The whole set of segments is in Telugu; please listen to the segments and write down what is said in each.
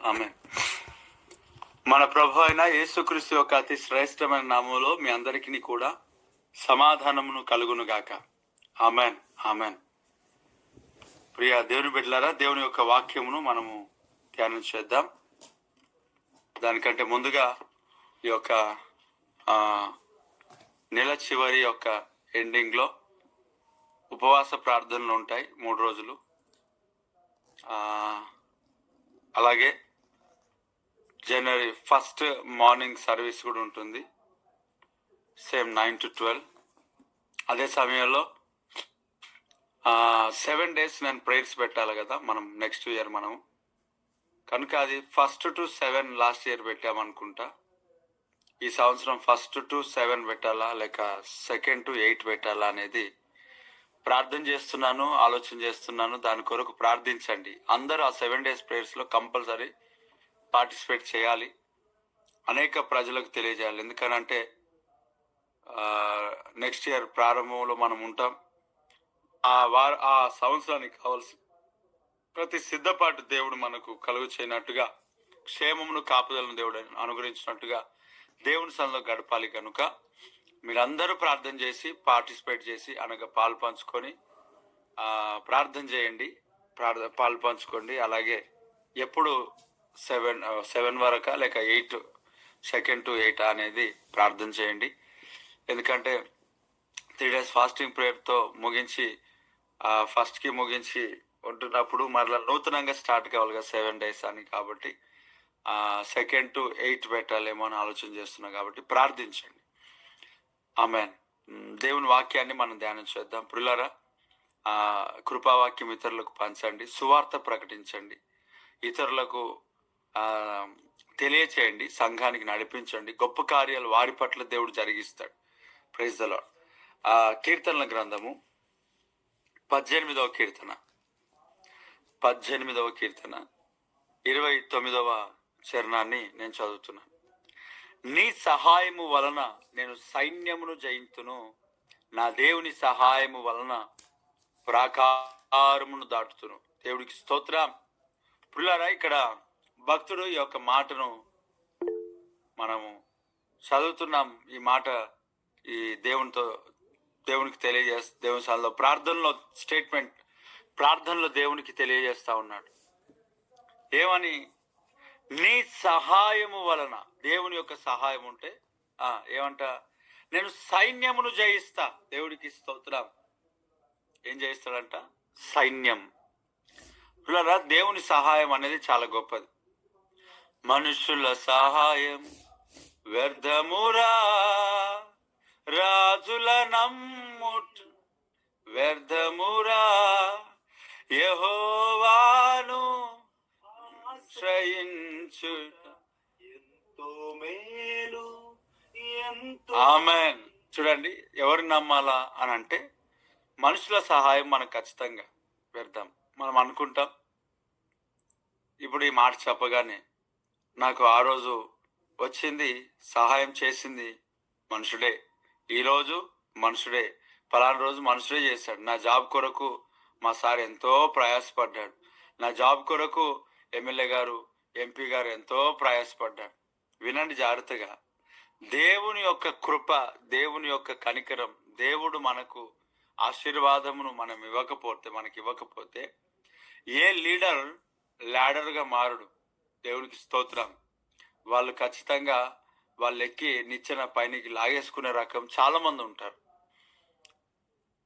ఆమె మన ప్రభు అయిన యేసుక్రీస్తు యొక్క అతి శ్రేష్టమైన నామంలో మీ అందరికీ కూడా సమాధానమును కలుగును గాక. Amen amen. ప్రియ దేవుని బిడ్డలారా, దేవుని యొక్క వాక్యమును మనము ధ్యానం చేద్దాం. దానికంటే ముందుగా ఈ యొక్క నెల చివరి యొక్క ఎండింగ్లో ఉపవాస ప్రార్థనలు ఉంటాయి 3 రోజులు. అలాగే జనవరి 1 మార్నింగ్ సర్వీస్ కూడా ఉంటుంది, సేమ్ 9 to 12. అదే సమయంలో 7 days నేను ప్రేయర్స్ పెట్టాలి కదా మనం నెక్స్ట్ ఇయర్ మనము. కనుక అది 1 to 7 లాస్ట్ ఇయర్ పెట్టామనుకుంటా. ఈ సంవత్సరం 1 to 7 పెట్టాలా లేక 2 to 8 పెట్టాలా అనేది ప్రార్థన చేస్తున్నాను, ఆలోచన చేస్తున్నాను. దాని కొరకు ప్రార్థించండి. అందరూ ఆ 7 days ప్రేయర్స్లో కంపల్సరీ పార్టిసిపేట్ చేయాలి, అనేక ప్రజలకు తెలియజేయాలి. ఎందుకనంటే నెక్స్ట్ ఇయర్ ప్రారంభంలో మనం ఉంటాం. ఆ సంవత్సరానికి కావాల్సి ప్రతి సిద్ధపాటు దేవుడు మనకు కలుగు చేయనట్టుగా, క్షేమమును కాపుదలను దేవుడు అనుగ్రహించినట్టుగా దేవుని సన్నిధిలో గడపాలి. కనుక మీరందరూ ప్రార్థన చేసి పార్టిసిపేట్ చేసి అనగా పాలు పంచుకొని ప్రార్థన చేయండి, పాలు పంచుకోండి. అలాగే ఎప్పుడు 7 వరకా లేక 8 2 to 8 అనేది ప్రార్థన చేయండి. ఎందుకంటే 3 days ఫాస్టింగ్ ప్రేయర్తో ముగించి 1st ముగించి ఉంటున్నప్పుడు మరలా నూతనంగా స్టార్ట్ కావాలిగా 7 days అని. కాబట్టి 2 to 8 పెట్టాలేమో అని ఆలోచన చేస్తున్నాం. కాబట్టి ప్రార్థించండి. ఆమెన్. దేవుని వాక్యాన్ని మనం ధ్యానం చేద్దాం. ప్రియులారా, కృపావాక్యం ఇతరులకు పంచండి, సువార్త ప్రకటించండి, ఇతరులకు తెలియచేయండి, సంఘానికి నడిపించండి. గొప్ప కార్యాలు వారి పట్ల దేవుడు జరిగిస్తాడు. Praise the Lord. కీర్తనల గ్రంథము 18వ కీర్తన 29వ చరణాన్ని నేను చదువుతున్నాను. నీ సహాయము వలన నేను సైన్యమును జయింతును, నా దేవుని సహాయము వలన ప్రాకారమును దాటుతును. దేవుడికి స్తోత్రం. ప్రియులారా, ఇక్కడ భక్తుడు ఈ యొక్క మాటను మనము చదువుతున్నాం. ఈ మాట ఈ దేవునికి తెలియజేస్తా, దేవుని సన్నిధిలో ప్రార్థనలో దేవునికి తెలియజేస్తా ఉన్నాడు. ఏమని? నీ సహాయము వలన, దేవుని యొక్క సహాయం ఉంటే ఏమంట? నేను సైన్యమును జయిస్తా. దేవుడికి స్తోత్రం. ఏం జయిస్తాడంట? సైన్యం. పిల్లరా, దేవుని సహాయం అనేది చాలా గొప్పది. మనుషుల సహాయం వ్యర్థమురా, రాజుల నమ్ముట వ్యర్థమురా, యెహోవాను ఆశ్రయించుట ఎంతో మేలు. ఆమెన్. చూడండి, ఎవరిని నమ్మాలా అని అంటే మనుషుల సహాయం మనకు ఖచ్చితంగా వ్యర్థం. మనం అనుకుంటాం, ఇప్పుడు ఈ మాట చెప్పగానే నాకు ఆ రోజు వచ్చింది, సహాయం చేసింది మనుషుడే, ఈరోజు మనుషుడే, పలానా రోజు మనుషుడే చేశాడు. నా జాబ్ కొరకు మా సార్ ఎంతో ప్రయాసపడ్డాడు, నా జాబ్ కొరకు ఎమ్మెల్యే గారు, ఎంపీ గారు ఎంతో ప్రయాసపడ్డాడు. వినండి జాగ్రత్తగా. దేవుని యొక్క కృప, దేవుని యొక్క కనికరం, దేవుడు మనకు ఆశీర్వాదమును మనకి ఇవ్వకపోతే ఏ లీడర్ ల్యాడర్గా మారుడు. దేవునికి స్తోత్రం. వాళ్ళు ఖచ్చితంగా వాళ్ళు ఎక్కి నిచ్చెన పైనకి లాగేసుకునే రకం చాలా మంది ఉంటారు.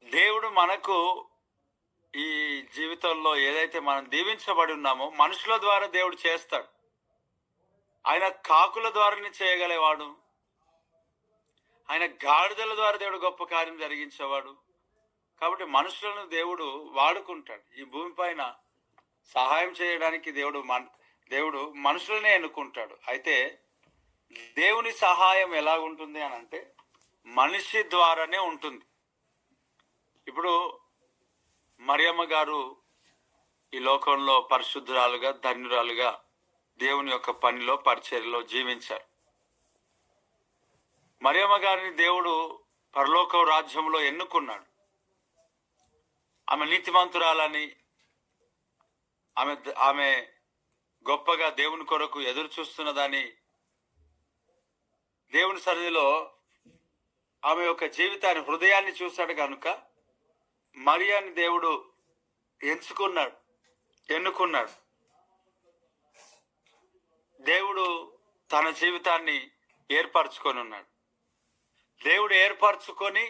దేవుడు మనకు ఈ జీవితంలో ఏదైతే మనం దీవించబడి ఉన్నామో మనుషుల ద్వారా దేవుడు చేస్తాడు. ఆయన కాకుల ద్వారానే చేయగలేవాడు, ఆయన గాడిదల ద్వారా దేవుడు గొప్ప కార్యం జరిగించేవాడు. కాబట్టి మనుషులను దేవుడు వాడుకుంటాడు. ఈ భూమి పైన సహాయం చేయడానికి దేవుడు మనుషులనే ఎన్నుకుంటాడు. అయితే దేవుని సహాయం ఎలా ఉంటుంది అని అంటే మనిషి ద్వారానే ఉంటుంది. ఇప్పుడు మరియమ్మ గారు ఈ లోకంలో పరిశుద్ధురాలుగా, ధన్యురాలుగా దేవుని యొక్క పనిలో, పరిచర్యలో జీవించారు. మరియమ్మ గారిని దేవుడు పరలోక రాజ్యంలో ఎన్నుకున్నాడు. ఆమె నీతిమంతురాలని, ఆమె గొప్పగా దేవుని కొరకు ఎదురు చూస్తున్నదని దేవుని సన్నిధిలో ఆమె యొక్క జీవితాన్ని, హృదయాన్ని చూశాడు కనుక మరియాని దేవుడు ఎన్నుకున్నాడు. దేవుడు తన జీవితాన్ని ఏర్పరచుకొని ఉన్నాడు. దేవుడు ఏర్పరచుకొని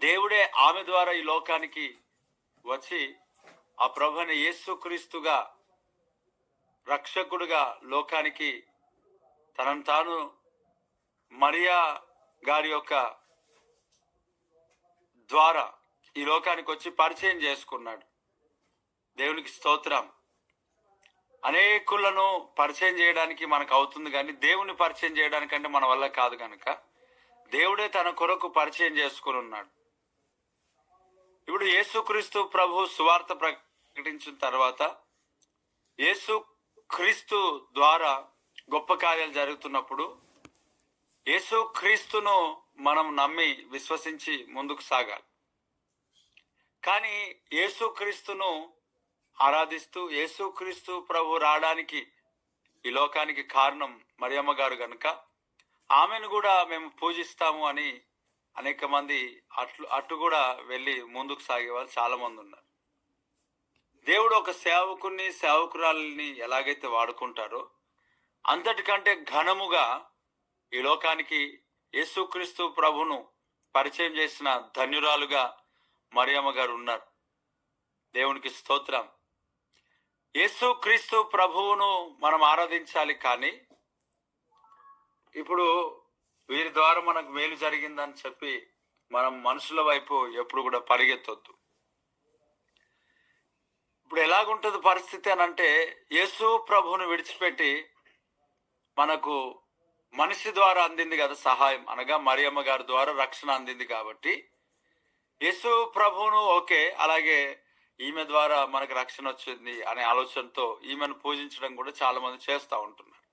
దేవుడే ఆమె ద్వారా ఈ లోకానికి వచ్చి ఆ ప్రభువైన యేసుక్రీస్తుగా, రక్షకుడుగా లోకానికి తనను తాను మరియా గారి యొక్క ద్వారా ఈ లోకానికి వచ్చి పరిచయం చేసుకున్నాడు. దేవునికి స్తోత్రం. అనేకులను పరిచయం చేయడానికి మనకు అవుతుంది, కానీ దేవుని పరిచయం చేయడానికంటే మన వల్ల కాదు కనుక దేవుడే తన కొరకు పరిచయం చేసుకుని ఉన్నాడు. ఇప్పుడు యేసుక్రీస్తు ప్రభు సువార్త ప్రకటించిన తర్వాత యేసుక్రీస్తు ద్వారా గొప్ప కార్యాలు జరుగుతున్నప్పుడు యేసుక్రీస్తును మనం నమ్మి విశ్వసించి ముందుకు సాగాలి. కానీ యేసుక్రీస్తును ఆరాధిస్తూ యేసుక్రీస్తు ప్రభు రావడానికి ఈ లోకానికి కారణం మరియమ్మ గారు కనుక ఆమెను కూడా మేము పూజిస్తాము అని అనేక మంది అటు కూడా వెళ్ళి ముందుకు సాగే వాళ్ళు చాలా మంది ఉన్నారు. దేవుడు ఒక సేవకురాలని ఎలాగైతే వాడుకుంటారో అంతటికంటే ఘనముగా ఈ లోకానికి యేసుక్రీస్తు ప్రభును పరిచయం చేసిన ధన్యురాలుగా మరియమ్మ గారు ఉన్నారు. దేవునికి స్తోత్రం. యేసుక్రీస్తు ప్రభువును మనం ఆరాధించాలి, కానీ ఇప్పుడు వీరి ద్వారా మనకు మేలు జరిగిందని చెప్పి మనం మనుషుల వైపు ఎప్పుడు కూడా పరిగెత్తొద్దు. ఇప్పుడు ఎలాగుంటుంది పరిస్థితి అని అంటే, యేసు ప్రభువును విడిచిపెట్టి మనకు మనిషి ద్వారా అందింది కదా సహాయం, అనగా మరియమ్మ గారి ద్వారా రక్షణ అందింది కాబట్టి యేసు ప్రభువును ఓకే, అలాగే ఈమె ద్వారా మనకు రక్షణ వచ్చింది అనే ఆలోచనతో ఈమెను పూజించడం కూడా చాలా మంది చేస్తూ ఉంటున్నారు.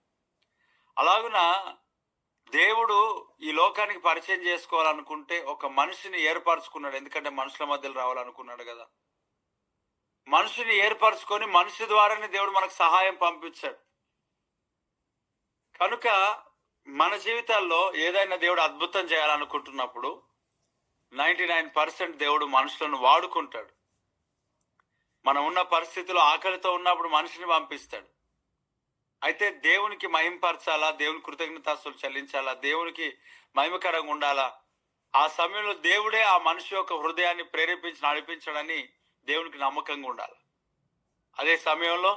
అలాగున దేవుడు ఈ లోకానికి పరిచయం చేసుకోవాలనుకుంటే ఒక మనిషిని ఏర్పరచుకున్నాడు. ఎందుకంటే మనుషుల మధ్యలో రావాలనుకున్నాడు కదా. మనిషిని ఏర్పరచుకొని మనిషి ద్వారానే దేవుడు మనకు సహాయం పంపించాడు. కనుక మన జీవితాల్లో ఏదైనా దేవుడు అద్భుతం చేయాలనుకుంటున్నప్పుడు 99% దేవుడు మనుషులను వాడుకుంటాడు. మనం ఉన్న పరిస్థితిలో ఆకలితో ఉన్నప్పుడు మనిషిని పంపిస్తాడు. అయితే దేవునికి మహింపరచాలా, దేవుని కృతజ్ఞతాస్తులు చెల్లించాలా, దేవునికి మహిమకరంగా ఉండాలా, ఆ సమయంలో దేవుడే ఆ మనిషి యొక్క హృదయాన్ని ప్రేరేపించి నడిపించడని దేవునికి నమ్మకంగా ఉండాలి. అదే సమయంలో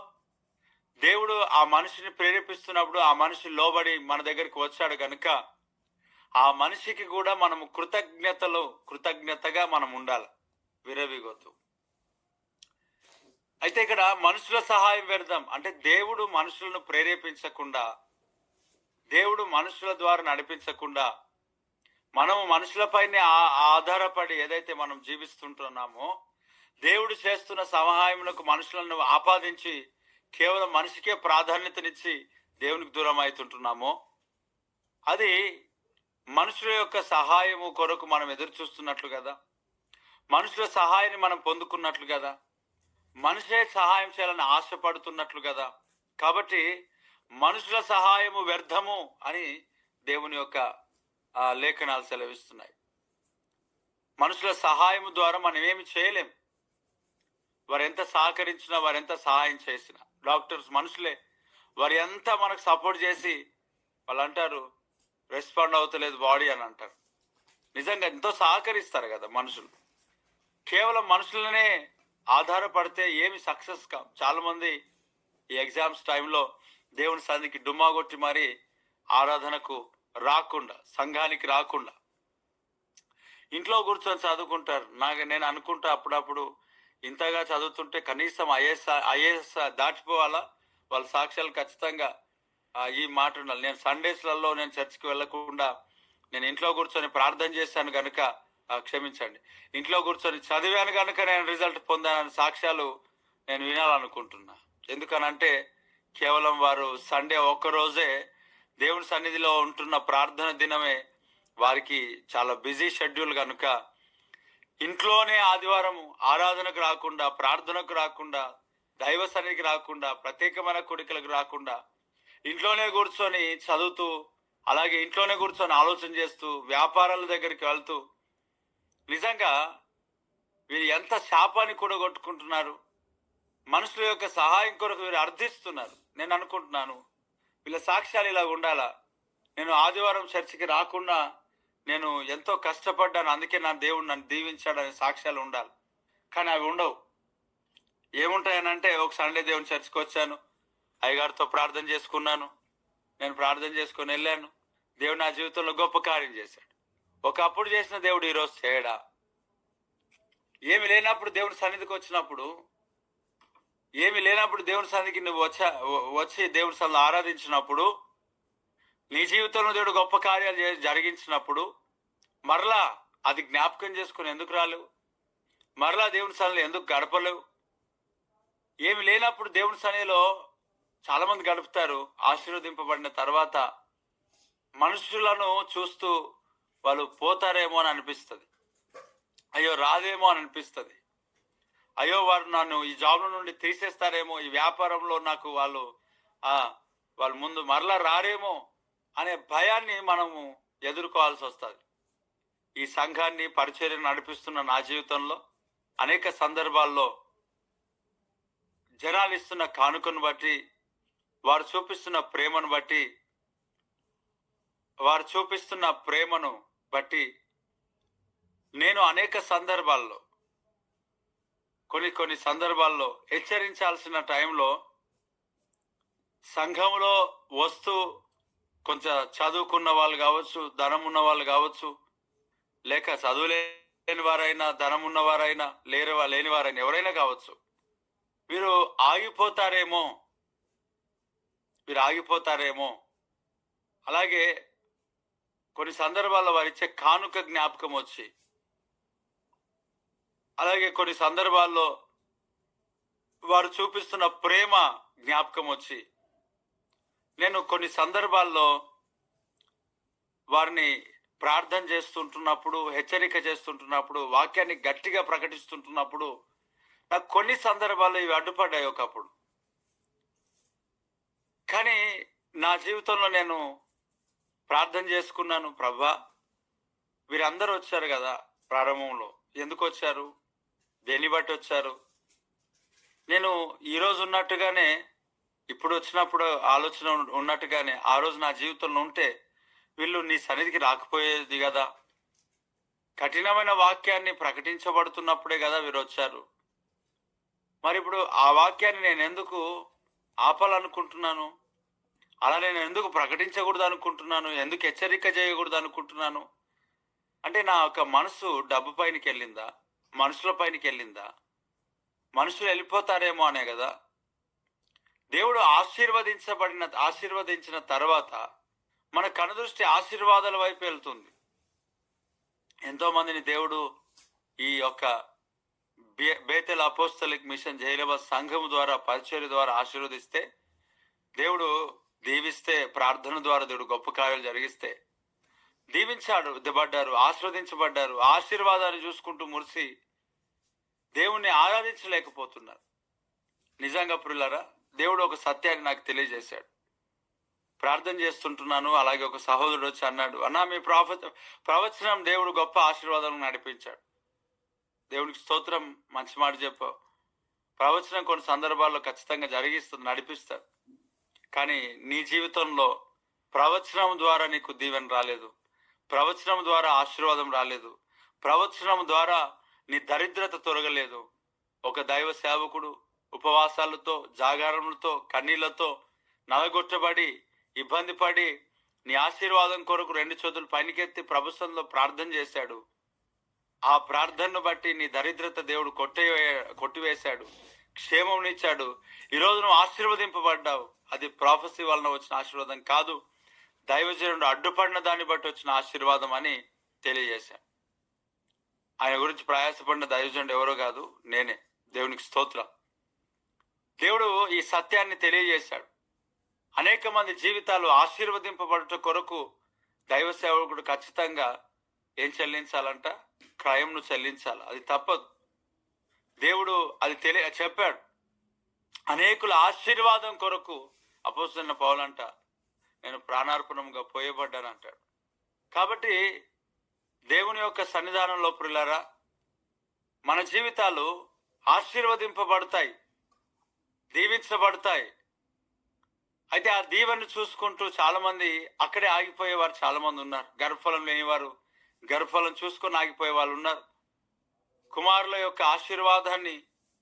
దేవుడు ఆ మనిషిని ప్రేరేపిస్తున్నప్పుడు ఆ మనిషి లోబడి మన దగ్గరికి వచ్చాడు కనుక ఆ మనిషికి కూడా మనము కృతజ్ఞతగా మనం ఉండాలి, విరవిగొద్దు. అయితే ఇక్కడ మనుషుల సహాయం వ్యర్థం అంటే దేవుడు మనుషులను ప్రేరేపించకుండా, దేవుడు మనుషుల ద్వారా నడిపించకుండా మనము మనుషులపైనే ఆధారపడి ఏదైతే మనం జీవిస్తుంటున్నామో, దేవుడు చేస్తున్న సహాయములకు మనుషులను ఆపాదించి కేవలం మనిషికే ప్రాధాన్యతనిచ్చి దేవునికి దూరం అవుతుంటున్నామో, అది మనుషుల యొక్క సహాయము కొరకు మనం ఎదురు చూస్తున్నట్లు కదా, మనుషుల సహాయాన్ని మనం పొందుకున్నట్లు కదా, మనిషే సహాయం చేయాలని ఆశపడుతున్నట్లు కదా. కాబట్టి మనుషుల సహాయము వ్యర్థము అని దేవుని యొక్క లేఖనాలు సెలవిస్తున్నాయి. మనుషుల సహాయము ద్వారా మనం ఏమి చేయలేం. వారు ఎంత సహకరించినా, వారు ఎంత సహాయం చేసినా, డాక్టర్స్ మనుషులే, వారు ఎంత మనకు సపోర్ట్ చేసి వాళ్ళు అంటారు రెస్పాండ్ అవుతలేదు బాడీ అని అంటారు. నిజంగా ఎంతో సహకరిస్తారు కదా మనుషులు. కేవలం మనుషులనే ఆధారపడితే ఏమి సక్సెస్ కావు. చాలా మంది ఈ ఎగ్జామ్స్ టైంలో దేవుని సన్నిధికి డుమ్మా కొట్టి మరి ఆరాధనకు రాకుండా, సంఘానికి రాకుండా ఇంట్లో కూర్చొని చదువుకుంటారు. నేను అనుకుంటా అప్పుడప్పుడు ఇంతగా చదువుతుంటే కనీసం ఐఏఎస్ దాటిపోవాలా, వాళ్ళ సాక్ష్యాలు ఖచ్చితంగా ఈ మాట ఉండాలి. నేను సండేస్లలో నేను చర్చికి వెళ్లకుండా నేను ఇంట్లో కూర్చొని ప్రార్థన చేశాను కనుక క్షమించండి, ఇంట్లో కూర్చొని చదివాను కనుక నేను రిజల్ట్ పొందానని సాక్ష్యాలు నేను వినాలనుకుంటున్నా. ఎందుకనంటే కేవలం వారు సండే ఒక్కరోజే దేవుని సన్నిధిలో ఉంటున్న ప్రార్థన దినమే వారికి చాలా బిజీ షెడ్యూల్ కనుక ఇంట్లోనే ఆదివారం ఆరాధనకు రాకుండా, ప్రార్థనకు రాకుండా దైవ సన్నిధికి రాకుండా, ప్రత్యేకమైన కోరికలకు రాకుండా, ఇంట్లోనే కూర్చొని చదువుతూ, అలాగే ఇంట్లోనే కూర్చొని ఆలోచన చేస్తూ, వ్యాపారాల దగ్గరికి వెళ్తూ, నిజంగా వీరు ఎంత శాపాన్ని కూడగొట్టుకుంటున్నారు. మనుషుల యొక్క సహాయం కొరకు వీరు అర్థిస్తున్నారు. నేను అనుకుంటున్నాను, వీళ్ళ సాక్ష్యాలు ఇలా ఉండాలా. నేను ఆదివారం చర్చికి రాకుండా నేను ఎంతో కష్టపడ్డాను, అందుకే నా దేవుడు నన్ను దీవించాడనే సాక్ష్యాలు ఉండాలి. కానీ అవి ఉండవు. ఏముంటాయనంటే, ఒక సండే దేవుని చర్చికి వచ్చాను, అయ్యగారితో ప్రార్థన చేసుకున్నాను, నేను ప్రార్థన చేసుకొని వెళ్ళాను, దేవుడు నా జీవితంలో గొప్ప కార్యం చేశాడు. ఒకప్పుడు చేసిన దేవుడు ఈరోజు చేయడా? ఏమి లేనప్పుడు దేవుని సన్నిధికి వచ్చినప్పుడు, ఏమి లేనప్పుడు దేవుని సన్నిధికి నువ్వు వచ్చి దేవుని సన్నిధిలో ఆరాధించినప్పుడు, నీ జీవితంలో దేవుడు గొప్ప కార్యాలు జరిగించినప్పుడు మరలా అది జ్ఞాపకం చేసుకుని ఎందుకు రాలేవు? మరలా దేవుని సన్నిధిలో ఎందుకు గడపలేవు? ఏమి లేనప్పుడు దేవుని సన్నిధిలో చాలా మంది గడుపుతారు. ఆశీర్వదింపబడిన తర్వాత మనుషులను చూస్తూ వాళ్ళు పోతారేమో అని అనిపిస్తుంది, అయ్యో రాదేమో అని అనిపిస్తుంది, అయ్యో వారు నన్ను ఈ జాబ్ల నుండి తీసేస్తారేమో, ఈ వ్యాపారంలో నాకు వాళ్ళు ముందు మరలా రారేమో అనే భయాన్ని మనము ఎదుర్కోవాల్సి వస్తుంది. ఈ సంఘాన్ని పరిచర్యను నడిపిస్తున్న నా జీవితంలో అనేక సందర్భాల్లో జనాలు ఇస్తున్న కానుకను బట్టి, వారు చూపిస్తున్న ప్రేమను బట్టి నేను అనేక సందర్భాల్లో కొన్ని సందర్భాల్లో హెచ్చరించాల్సిన టైంలో సంఘంలో వస్తూ కొంచెం చదువుకున్న వాళ్ళు కావచ్చు, ధనం ఉన్న వాళ్ళు కావచ్చు, లేక చదువులేని వారైనా, ధనం ఉన్నవారైనా, లేని వారైనా, ఎవరైనా కావచ్చు, వీరు ఆగిపోతారేమో. అలాగే కొన్ని సందర్భాల్లో వారు ఇచ్చే కానుక జ్ఞాపకం వచ్చి, అలాగే కొన్ని సందర్భాల్లో వారు చూపిస్తున్న ప్రేమ జ్ఞాపకం వచ్చి, నేను కొన్ని సందర్భాల్లో వారిని ప్రార్థన చేస్తుంటున్నప్పుడు, హెచ్చరిక చేస్తుంటున్నప్పుడు, వాక్యాన్ని గట్టిగా ప్రకటిస్తుంటున్నప్పుడు నాకు కొన్ని సందర్భాల్లో ఇవి అడ్డుపడ్డాయి ఒకప్పుడు. కానీ నా జీవితంలో నేను ప్రార్థన చేసుకున్నాను, ప్రభా వీరందరూ వచ్చారు కదా ప్రారంభంలో, ఎందుకు వచ్చారు, దేన్ని బట్టి వచ్చారు? నేను ఈరోజు ఉన్నట్టుగానే, ఇప్పుడు వచ్చినప్పుడు ఆలోచన ఉన్నట్టుగానే ఆ రోజు నా జీవితంలో ఉంటే వీళ్ళు నీ సన్నిధికి రాకపోయేది కదా. కఠినమైన వాక్యాన్ని ప్రకటించబడుతున్నప్పుడే కదా వీరు వచ్చారు. మరి ఇప్పుడు ఆ వాక్యాన్ని నేను ఎందుకు ఆపాలనుకుంటున్నాను? అలా నేను ఎందుకు ప్రకటించకూడదు అనుకుంటున్నాను? ఎందుకు హెచ్చరిక చేయకూడదు అనుకుంటున్నాను? అంటే నా యొక్క మనసు డబ్బు పైనకి వెళ్ళిందా, మనుషుల పైనకి వెళ్ళిందా? మనుషులు వెళ్ళిపోతారేమో అనే కదా. దేవుడు ఆశీర్వదించిన తర్వాత మన కనుదృష్టి ఆశీర్వాదాల వైపు వెళ్తుంది. ఎంతో మందిని దేవుడు ఈ యొక్క బేతెల్ అపోస్తలిక్ మిషన్ జైలబ సంఘం ద్వారా, పరిచర్య ద్వారా ఆశీర్వదిస్తే, దేవుడు దీవిస్తే, ప్రార్థన ద్వారా దేవుడు గొప్ప కార్యాలు జరిగిస్తే దీవించబడ్డారు, ఆశీర్వదించబడ్డారు. ఆశీర్వాదాన్ని చూసుకుంటూ మురిసి దేవుణ్ణి ఆరాధించలేకపోతున్నారు. నిజంగా ప్రియులారా, దేవుడు ఒక సత్యాన్ని నాకు తెలియజేశాడు. ప్రార్థన చేస్తుంటున్నాను, అలాగే ఒక సహోదరుడు వచ్చి అన్నాడు, అన్నా మీ ప్రవచనం దేవుడు గొప్ప ఆశీర్వాదాలను నడిపించాడు. దేవునికి స్తోత్రం, మంచి మాట చెప్పావు. ప్రవచనం కొన్ని సందర్భాల్లో ఖచ్చితంగా నడిపిస్తాడు. కానీ నీ జీవితంలో ప్రవచనం ద్వారా నీకు దీవెన రాలేదు, ప్రవచనం ద్వారా ఆశీర్వాదం రాలేదు, ప్రవచనం ద్వారా నీ దరిద్రత తొలగలేదు. ఒక దైవ సేవకుడు ఉపవాసాలతో, జాగారములతో, కన్నీళ్లతో నలగొట్టబడి, ఇబ్బంది పడి, నీ ఆశీర్వాదం కొరకు 2 చేతులు పైనకెత్తి ప్రభుత్వంలో ప్రార్థన చేశాడు. ఆ ప్రార్థనను బట్టి నీ దరిద్రత దేవుడు కొట్టివేశాడు, క్షేమంనిచ్చాడు. ఈరోజు నువ్వు ఆశీర్వదింపబడ్డావు. అది ప్రాఫెసీ వలన వచ్చిన ఆశీర్వాదం కాదు, దైవజనుడు అడ్డుపడిన దాన్ని బట్టి వచ్చిన ఆశీర్వాదం అని తెలియజేశాను. ఆయన గురించి ప్రయాసపడిన దైవజనుడు ఎవరో కాదు, నేనే. దేవునికి స్తోత్రం. దేవుడు ఈ సత్యాన్ని తెలియజేశాడు. అనేక మంది జీవితాలు ఆశీర్వదింపబడుట కొరకు దైవ సేవకుడు ఖచ్చితంగా ఏం చెల్లించాలంట? క్రయంను చెల్లించాలి. అది తప్పదు. దేవుడు అది చెప్పాడు. అనేకుల ఆశీర్వాదం కొరకు అపోస్తలుడైన పౌలంట నేను ప్రాణార్పణంగా పోయబడ్డాను అంటాడు. కాబట్టి దేవుని యొక్క సన్నిధానంలో ప్రియులారా మన జీవితాలు ఆశీర్వదింపబడతాయి, దీవించబడతాయి. అయితే ఆ దీవెనను చూసుకుంటూ చాలా మంది అక్కడే ఆగిపోయేవారు చాలా మంది ఉన్నారు. గర్భఫలం లేనివారు గర్భఫలం చూసుకొని ఆగిపోయే వాళ్ళు ఉన్నారు. కుమారుల యొక్క ఆశీర్వాదాన్ని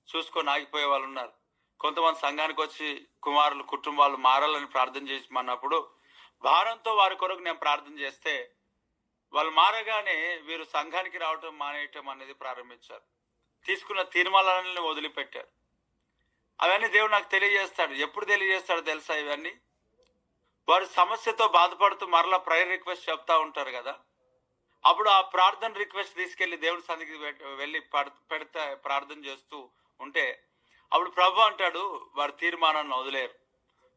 చూసుకొని ఆగిపోయే వాళ్ళు ఉన్నారు. కొంతమంది సంఘానికి వచ్చి కుమారులు కుటుంబాలు మారాలని ప్రార్థన చేసిమన్నప్పుడు భారంతో వారి కొరకు నేను ప్రార్థన చేస్తే వాళ్ళు మారగానే వీరు సంఘానికి రావటం మానేయటం అనేది ప్రారంభించారు. తీసుకున్న తీర్మానాలను వదిలిపెట్టారు. అవన్నీ దేవుడు నాకు తెలియజేస్తాడు. ఎప్పుడు తెలియజేస్తాడో తెలుసా? ఇవన్నీ వారు సమస్యతో బాధపడుతూ మరలా ప్రేయర్ రిక్వెస్ట్ చెప్తా ఉంటారు కదా, అప్పుడు ఆ ప్రార్థన రిక్వెస్ట్ తీసుకెళ్లి దేవుడి సన్నిధికి వెళ్ళి పెడితే ప్రార్థన చేస్తూ ఉంటే అప్పుడు ప్రభు అంటాడు, వారి తీర్మానాన్ని వదిలేరు,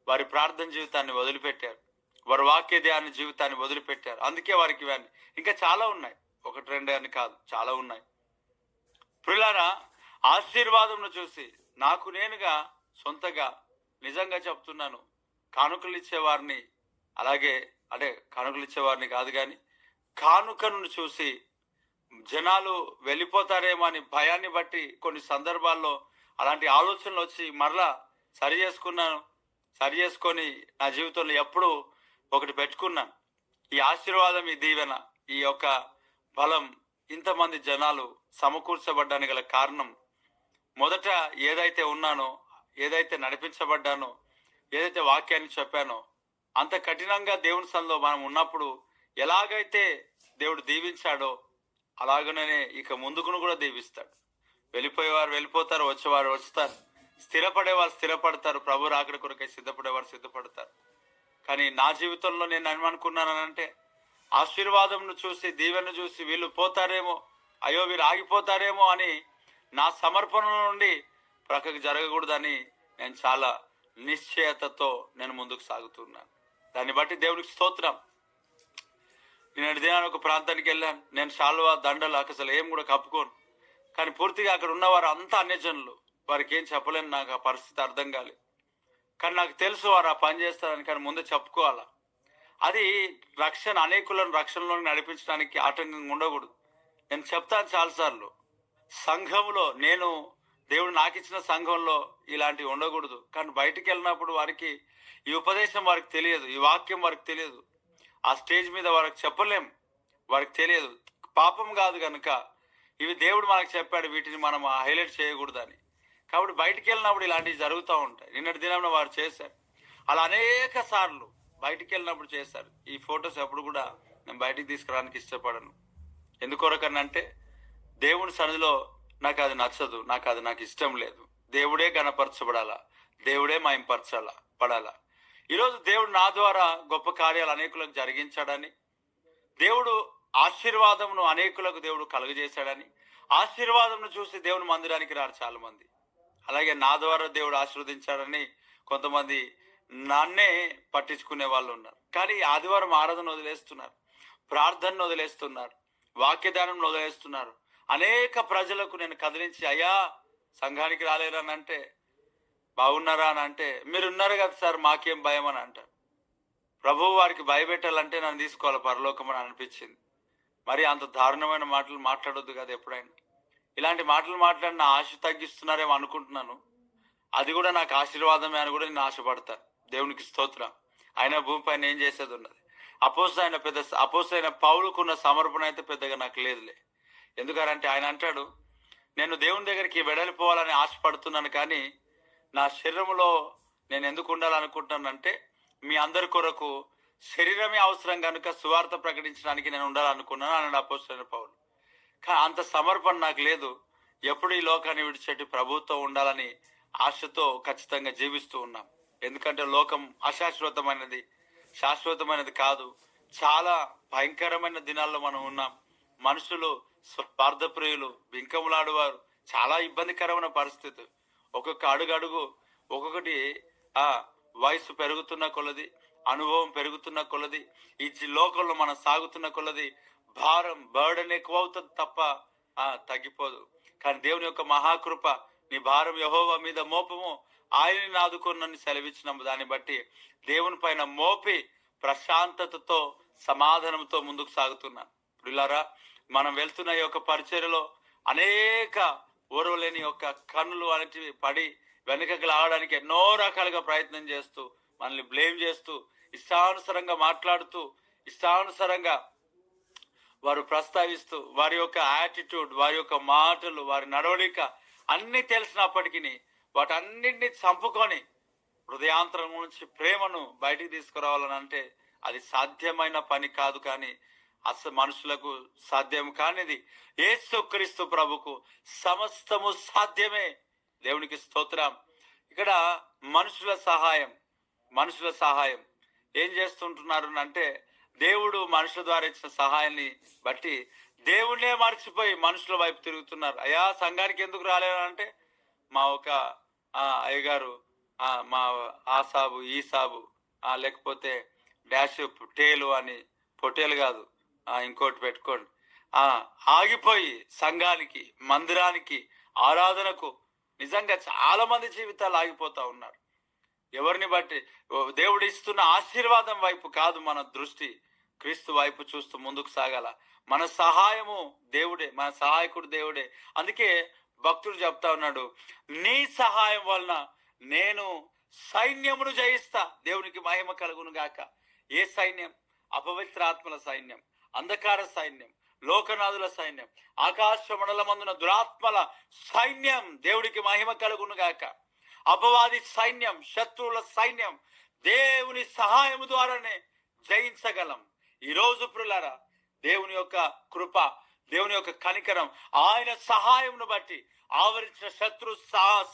వారి ప్రార్థన జీవితాన్ని వదిలిపెట్టారు, వారి వాక్య ధ్యాన జీవితాన్ని వదిలిపెట్టారు. అందుకే వారికి ఇవన్నీ ఇంకా చాలా ఉన్నాయి, ఒకటి రెండు అని కాదు, చాలా ఉన్నాయి. ప్రియులారా, ఆశీర్వాదంను చూసి నాకు నేనుగా సొంతగా నిజంగా చెప్తున్నాను, కానుకలు ఇచ్చేవారిని అలాగే కానుకలు ఇచ్చేవారిని కాదు కానీ కానుకను చూసి జనాలు వెళ్ళిపోతారేమో అని భయాన్ని బట్టి కొన్ని సందర్భాల్లో అలాంటి ఆలోచనలు వచ్చి మరలా సరి చేసుకొని నా జీవితంలో ఎప్పుడు ఒకటి పెట్టుకున్నాను. ఈ ఆశీర్వాదం, ఈ దీవెన, ఈ యొక్క బలం ఇంతమంది జనాలు సమకూర్చబడ్డానికి గల కారణం మొదట ఏదైతే ఉన్నానో, ఏదైతే నడిపించబడ్డానో, ఏదైతే వాక్యాన్ని చెప్పానో అంత కఠినంగా దేవుని సన్నిధిలో మనం ఉన్నప్పుడు ఎలాగైతే దేవుడు దీవించాడో అలాగనే ఇక ముందుకును కూడా దీవిస్తాడు. వెళ్ళిపోయేవారు వెళ్ళిపోతారు, వచ్చేవారు వస్తారు, స్థిరపడేవారు స్థిరపడతారు, ప్రభు రాకడ కొరకై సిద్ధపడేవారు సిద్ధపడతారు. కానీ నా జీవితంలో నేను ఏమనుకున్నానంటే ఆశీర్వాదంను చూసి దీవెను చూసి వీళ్ళు పోతారేమో, అయ్యో వీరు ఆగిపోతారేమో అని నా సమర్పణ నుండి ప్రక్కకు జరగకూడదని నేను చాలా నిశ్చయతతో నేను ముందుకు సాగుతున్నాను. దాన్ని బట్టి దేవునికి స్తోత్రం. నేను దినాన్ని ఒక ప్రాంతానికి వెళ్ళాను. నేను శాల్వా దండలు అసలు ఏం కూడా కప్పుకోను, కానీ పూర్తిగా అక్కడ ఉన్నవారు అంతా అన్యజనులు. వారికి ఏం చెప్పలేను, నాకు ఆ పరిస్థితి అర్థం కాలేదు. కానీ నాకు తెలుసు వారు ఆ పని చేస్తారని, కానీ ముందే చెప్పుకోవాలా. అది అనేకులను రక్షణలో నడిపించడానికి ఆటంకంగా ఉండకూడదు. నేను చెప్తాను చాలాసార్లు, సంఘంలో దేవుడు నాకు ఇచ్చిన సంఘంలో ఇలాంటివి ఉండకూడదు. కానీ బయటికి వెళ్ళినప్పుడు వారికి ఈ ఉపదేశం వారికి తెలియదు, ఈ వాక్యం వారికి తెలియదు, ఆ స్టేజ్ మీద వారికి చెప్పలేం, వారికి తెలియదు. పాపం కాదు కనుక ఇవి దేవుడు మనకు చెప్పాడు, వీటిని మనం హైలైట్ చేయకూడదని. కాబట్టి బయటికి వెళ్ళినప్పుడు ఇలాంటివి జరుగుతూ ఉంటాయి. నిన్నటి దినంలో వారు చేశారు అలా అనేక సార్లు, బయటికి వెళ్ళినప్పుడు చేశారు. ఈ ఫొటోస్ ఎప్పుడు కూడా నేను బయటికి తీసుకురావడానికి ఇష్టపడను. ఎందుకొరకనంటే దేవుని సన్నిధిలో నాకు అది నచ్చదు, నాకు ఇష్టం లేదు. దేవుడే గణపరచబడాలా, దేవుడే పడాలా. ఈరోజు దేవుడు నా ద్వారా గొప్ప కార్యాలు అనేకులకు జరిగించాడని, దేవుడు ఆశీర్వాదమును అనేకులకు దేవుడు కలుగజేశాడని, ఆశీర్వాదమును చూసి దేవుని మందిరానికి రారు చాలా మంది. అలాగే నా ద్వారా దేవుడు ఆశీర్వదించాడని కొంతమంది నన్నే పట్టించుకునే వాళ్ళు ఉన్నారు. కానీ ఆదివారం ఆరాధన వదిలేస్తున్నారు, ప్రార్థనను వదిలేస్తున్నారు, వాక్యదానం వదిలేస్తున్నారు. అనేక ప్రజలకు నేను కదిలించి, అయ్యా సంఘానికి రాలేరని అంటే, బాగున్నారా అని అంటే, మీరు ఉన్నారు కదా సార్ మాకేం భయం అని అంటారు. ప్రభువు వారికి భయపెట్టాలంటే నన్ను తీసుకోవాలి పరలోకం అని అనిపించింది. మరి అంత దారుణమైన మాటలు మాట్లాడొద్దు కదా ఎప్పుడైనా. ఇలాంటి మాటలు మాట్లాడిన ఆశ తగ్గిస్తున్నారేమో అనుకుంటున్నాను. అది కూడా నాకు ఆశీర్వాదమే అని కూడా నేను ఆశపడతాను. దేవునికి స్తోత్రం. ఆయన భూమిపైన ఏం చేసేది ఉన్నది. అపోస్తలైన పౌలుకున్న సమర్పణ అయితే పెద్దగా నాకు లేదులే. ఎందుకంటే ఆయన అంటాడు, నేను దేవుని దగ్గరికి వెడలిపోవాలని ఆశపడుతున్నాను, కానీ నా శరీరంలో నేను ఎందుకు ఉండాలనుకుంటున్నానంటే మీ అందరి కొరకు శరీరమే అవసరం కనుక సువార్త ప్రకటించడానికి నేను ఉండాలనుకున్నాను అన్నాడు అపోస్తలుడైన పౌలు. కానీ అంత సమర్పణ నాకు లేదు. ఎప్పుడు ఈ లోకాన్ని విడిచెట్టి ప్రభుత్వం ఉండాలని ఆశతో ఖచ్చితంగా జీవిస్తూ ఉన్నాం. ఎందుకంటే లోకం అశాశ్వతమైనది, శాశ్వతమైనది కాదు. చాలా భయంకరమైన దినాల్లో మనం ఉన్నాం. మనుషులు స్వార్థప్రియులు, బింకములాడువారు, చాలా ఇబ్బందికరమైన పరిస్థితి. ఒక్కొక్క అడుగు ఒక్కొక్కటి వయసు పెరుగుతున్న కొలది, అనుభవం పెరుగుతున్న కొలది, ఈ లోకంలో మనం సాగుతున్న కొలది బర్డెన్ ఎక్కువ అవుతుంది తప్ప తగ్గిపోదు. కానీ దేవుని యొక్క మహాకృప, నీ భారం యెహోవా మీద మోపము, ఆయనని ఆదుకొనని సెలవిచ్చిన దాన్ని బట్టి దేవుని పైన మోపి ప్రశాంతతతో సమాధానంతో ముందుకు సాగుతున్నాను. పిల్లారా, మనం వెళ్తున్న ఈ యొక్క పరిచర్యలో అనేక ఓర్వలేని యొక్క కన్నులు అనేటివి పడి వెనుకకు లాగడానికి ఎన్నో రకాలుగా ప్రయత్నం చేస్తూ మనల్ని బ్లేమ్ చేస్తూ ఇష్టానుసారంగా మాట్లాడుతూ ఇష్టానుసారంగా వారు ప్రస్తావిస్తూ వారి యొక్క యాటిట్యూడ్, వారి యొక్క మాటలు, వారి నడవడిక అన్ని తెలిసినప్పటికీ వాటన్నింటినీ చంపుకొని హృదయాంతరం నుంచి ప్రేమను బయటికి తీసుకురావాలని అంటే అది సాధ్యమైన పని కాదు. కానీ మనుషులకు సాధ్యం కానిది యేసుక్రీస్తు ప్రభుకు సమస్తము సాధ్యమే. దేవునికి స్తోత్రం. ఇక్కడ మనుషుల సహాయం ఏం చేస్తుంటున్నారు అంటే, దేవుడు మనుషుల ద్వారా ఇచ్చిన సహాయాన్ని బట్టి దేవుణ్ణే మర్చిపోయి మనుషుల వైపు తిరుగుతున్నారు. అయ్యా సంఘానికి ఎందుకు రాలేదంటే, మా ఒక అయ్యగారు మా ఆసాబు ఈసాబు లేకపోతే డాష్ టేలు అని, పొటేలు కాదు ఇంకోటి పెట్టుకోండి, ఆగిపోయి సంఘానికి, మందిరానికి, ఆరాధనకు నిజంగా చాలా మంది జీవితాలు ఆగిపోతా ఉన్నారు. ఎవరిని బట్టి? దేవుడు ఇస్తున్న ఆశీర్వాదం వైపు కాదు మన దృష్టి, క్రీస్తు వైపు చూస్తూ ముందుకు సాగాల. మన సహాయము దేవుడే, మన సహాయకుడు దేవుడే. అందుకే భక్తుడు చెప్తా ఉన్నాడు, నీ సహాయం వలన నేను సైన్యమును జయిస్తా. దేవునికి మహిమ కలుగును గాక. ఏ సైన్యం? అపవిత్రాత్మల సైన్యం, అంధకార సైన్యం, లోకనాథుల సైన్యం, ఆకాశ మండలమందున దురాత్మల సైన్యం. దేవుడికి మహిమ కలుగును గాక. అపవాది సైన్యం, శత్రువుల సైన్యం దేవుని సహాయము ద్వారానే జయించగలం. ఈరోజు ప్రియులారా, దేవుని యొక్క కృప, దేవుని యొక్క కనికరం, ఆయన సహాయమును బట్టి ఆవరించిన శత్రు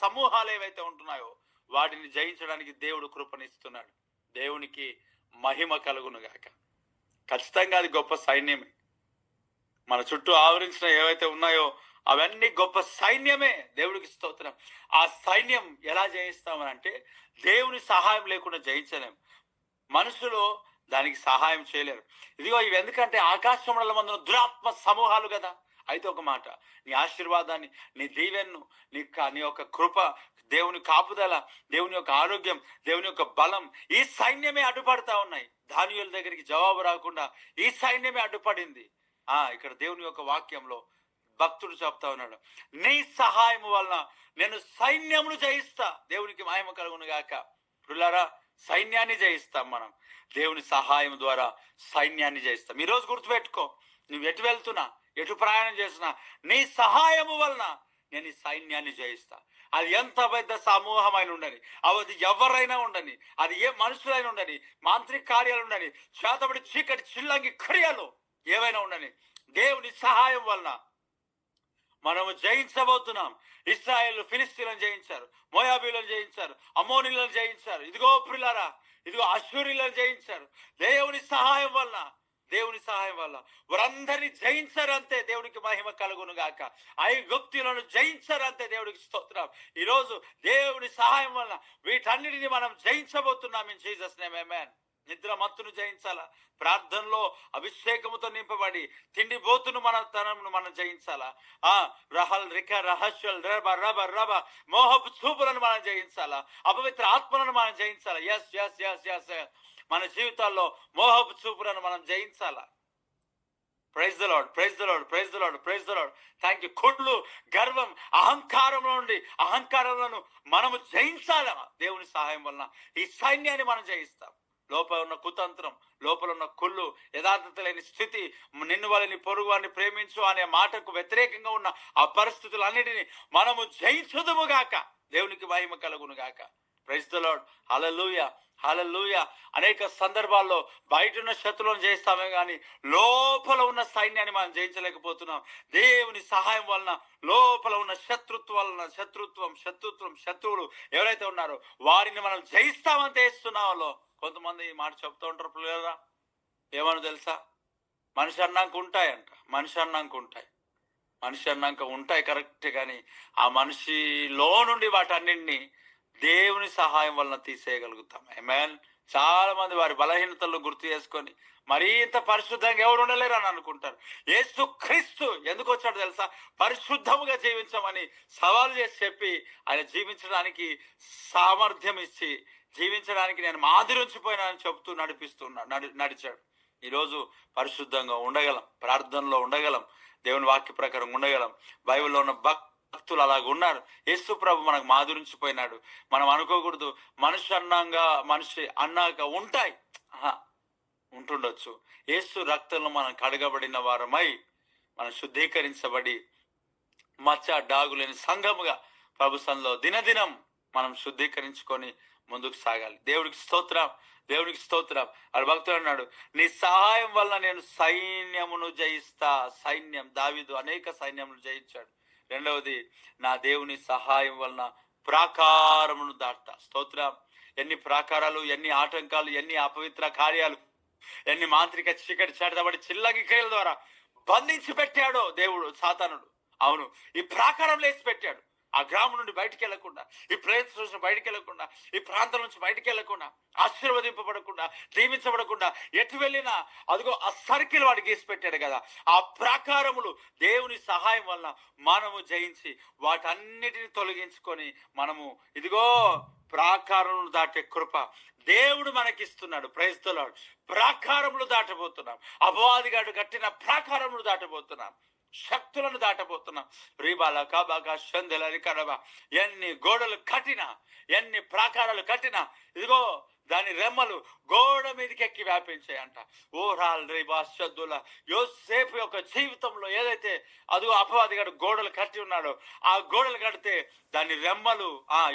సమూహాలు ఏవైతే ఉంటున్నాయో వాటిని జయించడానికి దేవుడు కృపనిస్తున్నాడు. దేవునికి మహిమ కలుగును గాక. ఖచ్చితంగా అది గొప్ప సైన్యమే. మన చుట్టూ ఆవరించిన ఏవైతే ఉన్నాయో అవన్నీ గొప్ప సైన్యమే. దేవుడికి స్తోత్రం. ఆ సైన్యం ఎలా జయిస్తామని అంటే, దేవుని సహాయం లేకుండా జయించలేము. మనుషులు దానికి సహాయం చేయలేరు. ఇదిగో ఇవి ఎందుకంటే ఆకాశ మండలమందున దురాత్మ సమూహాలు కదా. అయితే ఒక మాట, నీ ఆశీర్వాదాన్ని, నీ దీవెన్ను, నీ యొక్క కృప, దేవుని కాపుదల, దేవుని యొక్క ఆరోగ్యం, దేవుని యొక్క బలం, ఈ సైన్యమే అడ్డుపడతా ఉన్నాయి. దానియేలు దగ్గరికి జవాబు రాకుండా ఈ సైన్యమే అడ్డుపడింది. ఇక్కడ దేవుని యొక్క వాక్యంలో భక్తుడు చెప్తా ఉన్నాడు, నీ సహాయం వలన నేను సైన్యమును జయిస్తా. దేవునికి మహిమ కలుగును గాక. ప్రియులారా, సైన్యాన్ని జయిస్తాం మనం. దేవుని సహాయం ద్వారా సైన్యాన్ని జయిస్తాం. ఈరోజు గుర్తుపెట్టుకో, నువ్వు ఎటు వెళ్తున్నా, ఎటు ప్రయాణం చేసినా, నీ సహాయము వలన నేను ఈ సైన్యాన్ని జయిస్తా. అది ఎంత పెద్ద సమూహమైన ఉండని, అది ఎవరైనా ఉండని, అది ఏ మనుషులైనా ఉండని, మాంత్రిక కార్యాలు ఉండని, చేతబడి చీకటి చిల్లంగి క్రియలు ఏవైనా ఉండని, దేవుని సహాయం వలన మనము జయించబోతున్నాం. ఇశ్రాయేలు ఫిలిస్తీన్లను జయించారు, మోయాబీలను జయించారు, అమ్మోనీలను జయించారు. ఇదిగో ప్రియులారా, ఇదిగో అశ్షూరీలను జయించారు. దేవుని సహాయం వలన వారందరినీ జయించారంతే. దేవునికి మహిమ కలుగును గాక. ఐగుప్తులను జయించారంతే. దేవుడికి స్తోత్రం. ఈరోజు దేవుని సహాయం వలన వీటన్నిటిని మనం జయించబోతున్నాం. ఇన్ జీసస్ నేమ్ ఆమేన్. నిద్ర మత్తును జయించాలా, ప్రార్థనలో అభిషేకముతో నింపబడి తిండి బోతును మనం జయించాలా, రహస్యాలు రబ మోహపు చూపులను మనం జయించాలా, అపవిత్ర ఆత్మలను మనం జయించాలా. ఎస్ ఎస్ ఎస్ ఎస్ మన జీవితాల్లో మోహపు చూపులను మనం జయించాలా. Praise the lord, praise the lord, praise the lord, praise the lord. Thank you. కుళ్ళు, గర్వం, అహంకారంలను మనము జయించాలా. దేవుని సహాయం వలన ఈ సైన్యాన్ని మనం జయిస్తాం. లోపల ఉన్న కుతంత్రం, లోపల ఉన్న కుళ్ళు, యథార్థత లేని స్థితి, నిన్ను వాళ్ళని పొరుగు వారిని ప్రేమించు అనే మాటకు వ్యతిరేకంగా ఉన్న ఆ పరిస్థితులన్నిటినీ మనము జయించుదుముగాక. దేవునికి మహిమ కలుగును గాక. Praise the lord. Hallelujah, hallelujah. అనేక సందర్భాల్లో బయట ఉన్న శత్రువులను జయిస్తామే కానీ లోపల ఉన్న సైన్యాన్ని మనం జయించలేకపోతున్నాం. దేవుని సహాయం వలన లోపల ఉన్న శత్రువులు ఎవరైతే ఉన్నారో వారిని మనం జయిస్తామంటే ఇస్తున్నామో. కొంతమంది ఈ మాట చెప్తూ ఉంటారు పిల్లరా, ఏమని తెలుసా? మనిషి అన్నాక ఉంటాయంట, మనిషి అన్నాక ఉంటాయి కరెక్ట్. కానీ ఆ మనిషిలో నుండి వాటన్నింటినీ దేవుని సహాయం వలన తీసేయగలుగుతాం. ఆమేన్. చాలా మంది వారి బలహీనతలను గుర్తు చేసుకొని మరీ ఇంత పరిశుద్ధంగా ఎవరు ఉండలేరు అని అనుకుంటారు. యేసు క్రీస్తు ఎందుకు వచ్చాడు తెలుసా? పరిశుద్ధముగా జీవించమని సవాలు చేసి చెప్పి ఆయన జీవించడానికి సామర్థ్యం ఇచ్చి జీవించడానికి నేను మాదిరి ఉంచిపోయినానని చెప్తూ నడిచాడు. ఈరోజు పరిశుద్ధంగా ఉండగలం, ప్రార్థనలో ఉండగలం, దేవుని వాక్య ప్రకారం ఉండగలం. బైబిల్లో ఉన్న భక్తులు అలాగ ఉన్నారు. యేసు ప్రభు మనకు మాధురించిపోయినాడు. మనం అనుకోకూడదు మనిషి అన్నాక ఉంటాయి, ఉంటుండొచ్చు. యేసు రక్తంలో మనం కడగబడిన వారమై మనం శుద్ధీకరించబడి మచ్చ డాగు లేని సంఘముగా ప్రభు సన్నిధిలో దినదినం మనం శుద్ధీకరించుకొని ముందుకు సాగాలి. దేవుడికి స్తోత్రం, దేవుడికి స్తోత్రం. అది భక్తుడు అన్నాడు, నీ సహాయం వల్ల నేను సైన్యమును జయిస్తా. దావీదు అనేక సైన్యమును జయించాడు. రెండవది, నా దేవుని సహాయం వలన ప్రాకారమును దాటుతా. స్తోత్రం. ఎన్ని ప్రాకారాలు, ఎన్ని ఆటంకాలు, ఎన్ని అపవిత్ర కార్యాలు, ఎన్ని మాంత్రిక చీకటి చేతబడి చిల్లగి క్రియల ద్వారా బంధించి పెట్టాడో దేవుడు సాతానుడు. అవును, ఈ ప్రాకారంలో వేసి పెట్టాడు. ఆ గ్రామం నుండి బయటికి వెళ్లకుండా, ఈ ప్లేస్ నుంచి బయటికి వెళ్లకుండా, ఈ ప్రాంతం నుంచి బయటికి వెళ్లకుండా, ఆశీర్వదింపబడకుండా, దీవించబడకుండా ఎటు వెళ్ళినా అదిగో ఆ సర్కిల్ వాడు గీసి పెట్టాడు కదా. ఆ ప్రాకారములు దేవుని సహాయం వలన మనము జయించి వాటన్నిటిని తొలగించుకొని మనము ఇదిగో ప్రాకారములు దాటే కృప దేవుడు మనకిస్తున్నాడు. Praise the lord. ప్రాకారములు దాటబోతున్నాం. అపవాదిగాడు కట్టిన ప్రాకారములు దాటబోతున్నాం. శక్తులను దాటబోతున్నాం. రీబాల కాబాగా షందెల కడబా, ఎన్ని గోడలు కట్టినా, ఎన్ని ప్రాకారాలు కట్టినా ఇదిగో దాని రెమ్మలు గోడ మీదకి ఎక్కి వ్యాపించాయంట. ఓరాల్ రీబా షద్దుల యోసేపు యొక్క జీవితంలో ఏదైతే అదిగో అపవాదిగాడు గోడలు కట్టి ఉన్నాడో ఆ గోడలు కడితే దాని రెమ్మలు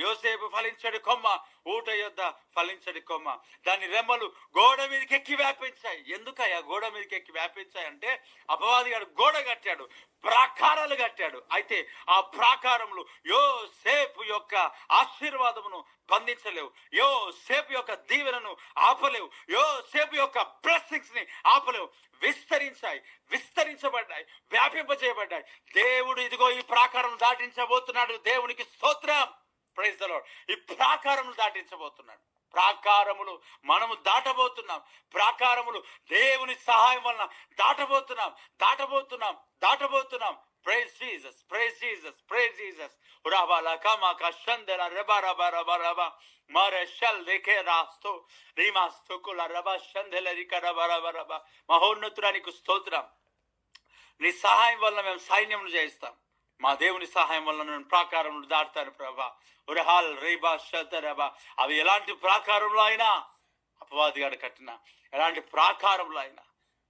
యోసేపు ఫలించడి కొమ్మ, ఊట యొద్ద ఫలించడి కొమ్మ, దాని రెమ్మలు గోడ మీదకి ఎక్కి వ్యాపించాయి. ఎందుకయ్యా గోడ మీదకి ఎక్కి వ్యాపించాయి అంటే అపవాదిగాడు గోడ కట్టాడు, ప్రాకారాలు కట్టాడు. అయితే ఆ ప్రాకారములు యోసేపు యొక్క ఆశీర్వాదమును బంధించలేవు, యోసేపు యొక్క దీవెనను ఆపలేవు, యోసేపు యొక్క బ్లెస్సింగ్స్ ని ఆపలేవు. విస్తరించబడ్డాయి, వ్యాపింపజేయబడ్డాయి. దేవుడు ఇదిగో ఈ ప్రాకారం దాటించబోతున్నాడు. దేవునికి స్తోత్రం. Praise the Lord. ఈ ప్రాకారములు దాటించబోతున్నాడు. ప్రాకారములు మనము దాటబోతున్నాం. ప్రాకారములు దేవుని సహాయం వలన దాటబోతున్నాం. Praise Jesus, praise Jesus, praise Jesus. రాబాలా కామాకా షందెల రబా రబా రబా రబా మారే షల్ దేకే రాస్తో రీమాస్తో కుల రబా షందెల రిక రబా రబా రబా. మహోన్నతుడానికి స్తోత్రం. నీ సహాయం వల్ల మేము సైన్యమును జయిస్తాం. మా దేవుని సహాయం వల్ల నేను ప్రాకారములు దాటుతాను ప్రభా. ఉరహాల్ రీబా షతరబా. అవి ఎలాంటి ప్రాకారంలో అయినా, అపవాదిగాడు కట్టిన ఎలాంటి ప్రాకారంలో అయినా,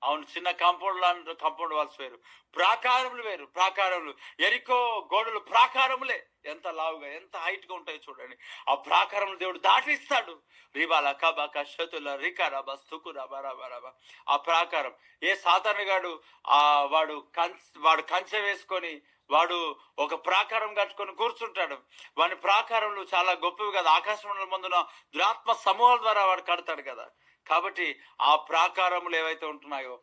అవును, చిన్న కాంపౌండ్ వాల్స్ వేరు, ప్రాకారములు వేరు. ప్రాకారములు ఎరికో గోడలు ప్రాకారములే. ఎంత లావుగా, ఎంత హైట్ గా ఉంటాయో చూడండి. ఆ ప్రాకారములు దేవుడు దాటిస్తాడు. రీబాల కబాక షతుల రికారాబా స్తుకురాబారాబారాబా. ఆ ప్రాకారం ఏ సాతానుగాడు వాడు కంచె వేసుకొని వాడు ఒక ప్రాకారం కట్టుకొని కూర్చుంటాడు. వాని ప్రాకారంలో చాలా గొప్పవి కదా. ఆకాశమండల ముందున దురాత్మ సమూహాల ద్వారా వాడు కడతాడు కదా. కాబట్టి ఆ ప్రాకారములు ఏవైతే ఉంటున్నాయో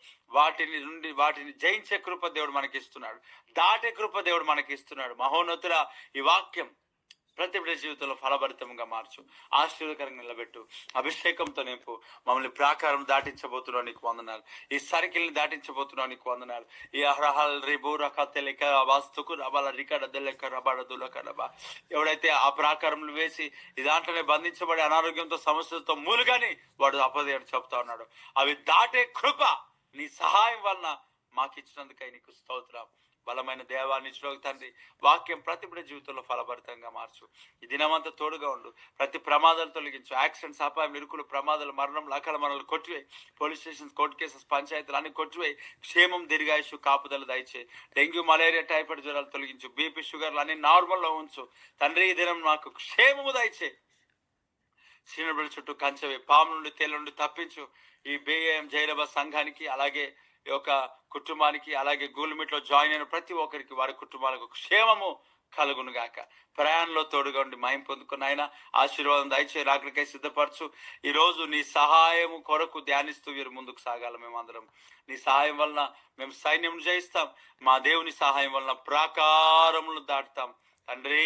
వాటిని జయించే కృప దేవుడు మనకి ఇస్తున్నాడు. దాటే కృప దేవుడు మనకి ఇస్తున్నాడు. మహోన్నతుల ఈ వాక్యం ప్రతి బిడ్డ జీవితంలో ఫలభరితంగా మార్చు, ఆశీర్వదకరంగా నిలబెట్టు, అభిషేకంతో నింపు. మమ్మల్ని ప్రాకారం దాటించబోతున్నావు నీకు వందనాలు. ఈ సర్కిల్ని దాటించబోతున్నావు నీకు వందనాలు. ఈ అర్హల్ రిబూరక తెలిక వాస్తుకు రబాల రికడ దెల్లెక్క రబాడ దులక రబా. ఎవడైతే ఆ ప్రాకారంలో వేసి ఈ దాంట్లోనే బంధించబడి అనారోగ్యంతో సమస్యలతో మూలుగాని వాడు అపదేవుడు చెప్తా ఉన్నాడు. అవి దాటే కృప నీ సహాయం వలన మాకు ఇచ్చినందుకై నీకు స్తోత్రం. బలమైన దేవాన్ని ఇచ్చినోకి తండ్రి, వాక్యం ప్రతి బిడ్డ జీవితంలో ఫలభరితంగా మార్చు. ఈ దినమంతా తోడుగా ఉండు. ప్రతి ప్రమాదాలు తొలగించు. యాక్సిడెంట్స్, అపాయం, ఇరుకులు, ప్రమాదాలు, మరణం, అకాల మరణాలు కొట్టివేయి. పోలీస్ స్టేషన్స్, కోర్టు కేసెస్, పంచాయతీలు అన్ని కొట్టివేయి. క్షేమం, దీర్ఘాయుషు, కాపుదల దయచేయి. డెంగ్యూ, మలేరియా, టైఫాయిడ్ జ్వరాలు తొలగించు. బీపీ, షుగర్లు అన్ని నార్మల్లో ఉంచు. తండ్రి, ఈ దినం మాకు క్షేమము దయచేయి. సీనబడి చుట్టూ కంచెవి, పాము నుండి తేల నుండి తప్పించు. ఈ బేఎం జైరబ సంఘానికి, అలాగే ఈ యొక్క కుటుంబానికి, అలాగే గూగుల్మీట్లో జాయిన్ అయిన ప్రతి ఒక్కరికి, వారి కుటుంబాలకు క్షేమము కలుగును గాక. ప్రయాణంలో తోడుగా ఉండి మహిమ పొందుకున్న ఆయన ఆశీర్వాదం దయచేయి. రాకడికై సిద్ధపరచు. ఈ రోజు నీ సహాయము కొరకు ధ్యానిస్తూ వీరు ముందుకు సాగాలి. మేమందరం నీ సహాయం వలన మేము సైన్యం జయిస్తాం. మా దేవుని సహాయం వలన ప్రాకారములు దాటుతాం. తండ్రి,